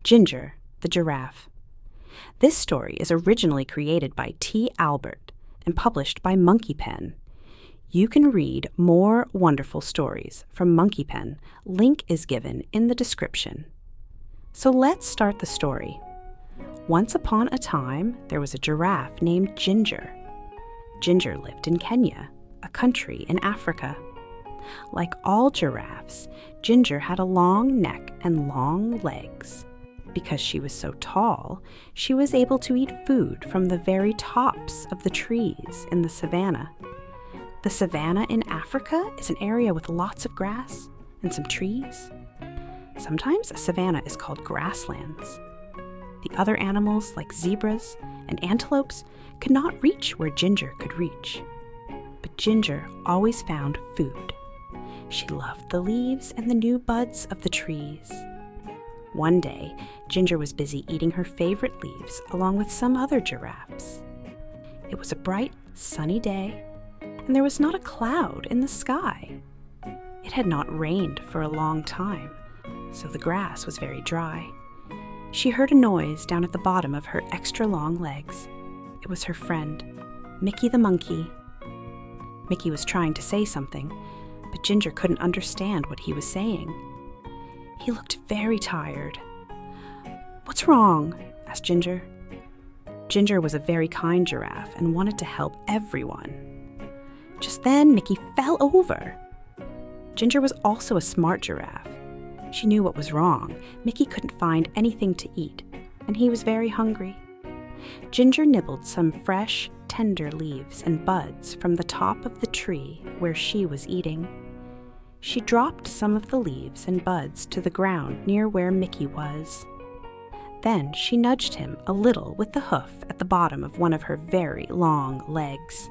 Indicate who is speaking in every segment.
Speaker 1: Ginger, the Giraffe. This story is originally created by T. Albert and published by Monkeypen. You can read more wonderful stories from Monkeypen. Link is given in the description. So let's start the story. Once upon a time, there was a giraffe named Ginger. Ginger lived in Kenya, a country in Africa. Like all giraffes, Ginger had a long neck and long legs. Because she was so tall, she was able to eat food from the very tops of the trees in the savannah. The savannah in Africa is an area with lots of grass and some trees. Sometimes a savannah is called grasslands. The other animals, like zebras and antelopes, could not reach where Ginger could reach. But Ginger always found food. She loved the leaves and the new buds of the trees. One day, Ginger was busy eating her favorite leaves along with some other giraffes. It was a bright, sunny day, and there was not a cloud in the sky. It had not rained for a long time, so the grass was very dry. She heard a noise down at the bottom of her extra long legs. It was her friend, Mickey the monkey. Mickey was trying to say something, but Ginger couldn't understand what he was saying. He looked very tired. "What's wrong?" asked Ginger. Ginger was a very kind giraffe and wanted to help everyone. Just then, Mickey fell over. Ginger was also a smart giraffe. She knew what was wrong. Mickey couldn't find anything to eat, and he was very hungry. Ginger nibbled some fresh, tender leaves and buds from the top of the tree where she was eating. She dropped some of the leaves and buds to the ground near where Mickey was. Then she nudged him a little with the hoof at the bottom of one of her very long legs.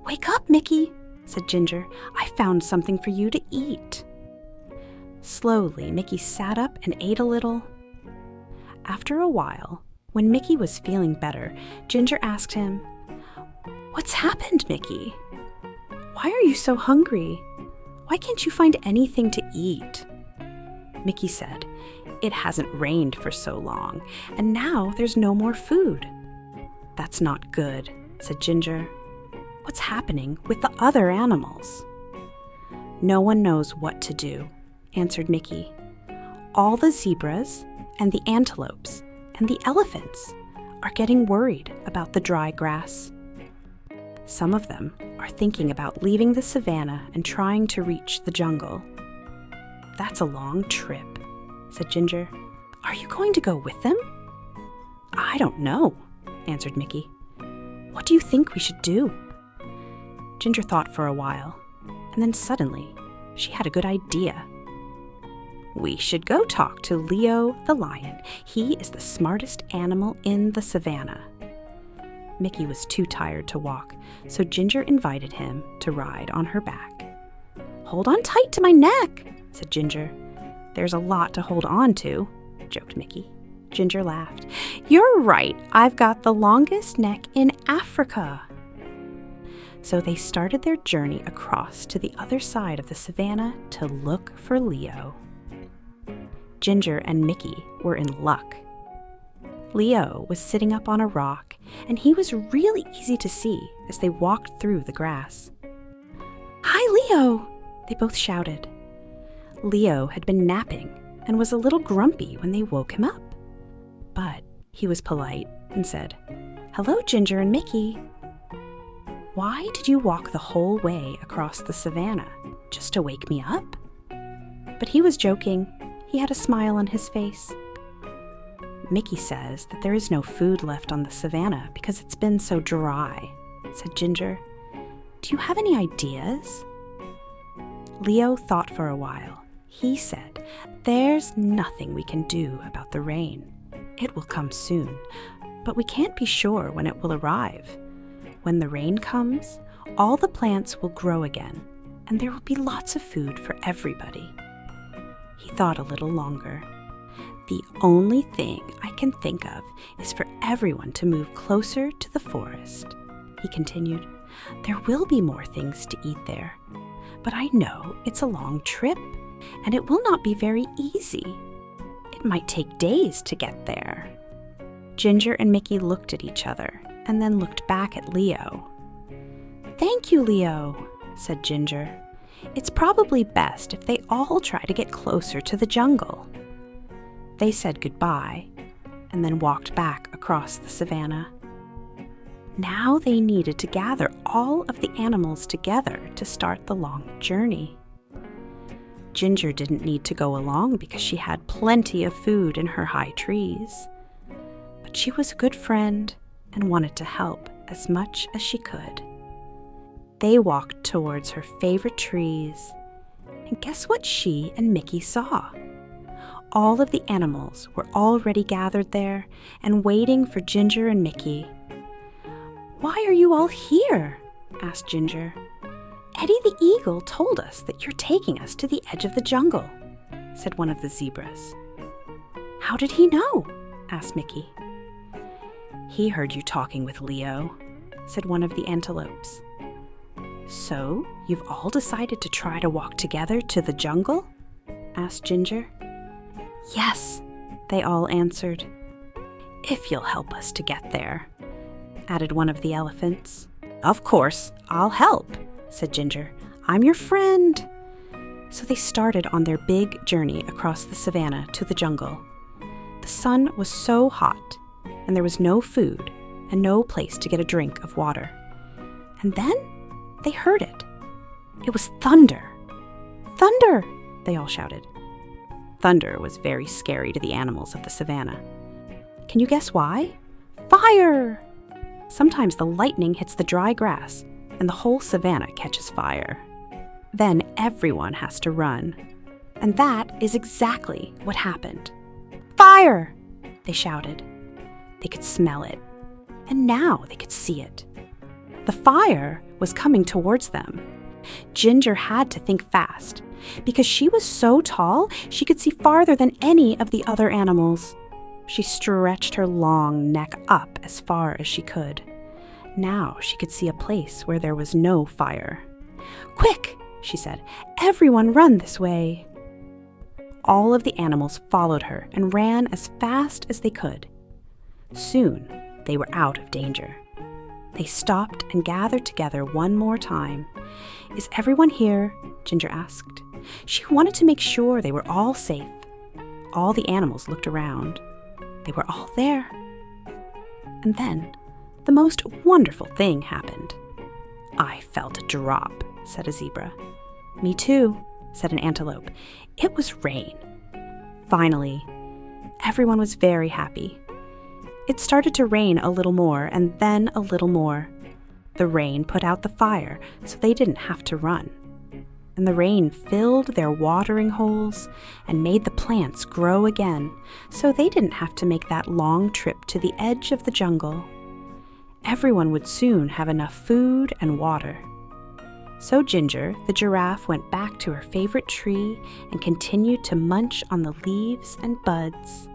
Speaker 1: "Wake up, Mickey," said Ginger. "I found something for you to eat." Slowly, Mickey sat up and ate a little. After a while, when Mickey was feeling better, Ginger asked him, "What's happened, Mickey? Why are you so hungry? Why can't you find anything to eat?" Mickey said, "It hasn't rained for so long, and now there's no more food." "That's not good," said Ginger. "What's happening with the other animals?" "No one knows what to do," answered Mickey. "All the zebras and the antelopes and the elephants are getting worried about the dry grass. Some of them are thinking about leaving the savannah and trying to reach the jungle." "That's a long trip," said Ginger. "Are you going to go with them?" "I don't know," answered Mickey. "What do you think we should do?" Ginger thought for a while, and then suddenly she had a good idea. "We should go talk to Leo the lion. He is the smartest animal in the savannah." Mickey was too tired to walk, so Ginger invited him to ride on her back. "Hold on tight to my neck," said Ginger. "There's a lot to hold on to," joked Mickey. Ginger laughed. "You're right, I've got the longest neck in Africa." So they started their journey across to the other side of the savannah to look for Leo. Ginger and Mickey were in luck. Leo was sitting up on a rock, and he was really easy to see as they walked through the grass. "Hi, Leo!" they both shouted. Leo had been napping and was a little grumpy when they woke him up. But he was polite and said, "Hello, Ginger and Mickey. Why did you walk the whole way across the savannah? Just to wake me up?" But he was joking. He had a smile on his face. "Mickey says that there is no food left on the savannah because it's been so dry," said Ginger. "Do you have any ideas?" Leo thought for a while. He said, "There's nothing we can do about the rain. It will come soon, but we can't be sure when it will arrive. When the rain comes, all the plants will grow again, and there will be lots of food for everybody." He thought a little longer. "The only thing I can think of is for everyone to move closer to the forest," he continued. "There will be more things to eat there, but I know it's a long trip, and it will not be very easy. It It might take days to get there. Ginger and Mickey looked at each other and then looked back at Leo. "Thank you, Leo," said Ginger. "It's probably best if they all try to get closer to the jungle." They said goodbye and then walked back across the savannah. Now they needed to gather all of the animals together to start the long journey. Ginger didn't need to go along because she had plenty of food in her high trees. But she was a good friend and wanted to help as much as she could. They walked towards her favorite trees, and guess what she and Mickey saw? All of the animals were already gathered there and waiting for Ginger and Mickey. "Why are you all here?" asked Ginger. "Eddie the Eagle told us that you're taking us to the edge of the jungle," said one of the zebras. "How did he know?" asked Mickey. "He heard you talking with Leo," said one of the antelopes. "So, you've all decided to try to walk together to the jungle?" asked Ginger. "Yes," they all answered. "If you'll help us to get there," added one of the elephants. "Of course, I'll help," said Ginger. "I'm your friend." So they started on their big journey across the savannah to the jungle. The sun was so hot, and there was no food and no place to get a drink of water. And then they heard it. It was thunder. "Thunder!" they all shouted. Thunder was very scary to the animals of the savannah. Can you guess why? Fire! Sometimes the lightning hits the dry grass, and the whole savannah catches fire. Then everyone has to run. And that is exactly what happened. "Fire!" they shouted. They could smell it, and now they could see it. The fire was coming towards them. Ginger had to think fast. Because she was so tall, she could see farther than any of the other animals. She stretched her long neck up as far as she could. Now she could see a place where there was no fire. "Quick!" she said. "Everyone run this way." All of the animals followed her and ran as fast as they could. Soon they were out of danger. They stopped and gathered together one more time. "Is everyone here?" Ginger asked. She wanted to make sure they were all safe. All the animals looked around. They were all there. And then the most wonderful thing happened. "I felt a drop," said a zebra. "Me too," said an antelope. "It was rain." Finally, everyone was very happy. It started to rain a little more and then a little more. The rain put out the fire, so they didn't have to run. And the rain filled their watering holes and made the plants grow again, so they didn't have to make that long trip to the edge of the jungle. Everyone would soon have enough food and water. So Ginger, the giraffe, went back to her favorite tree and continued to munch on the leaves and buds.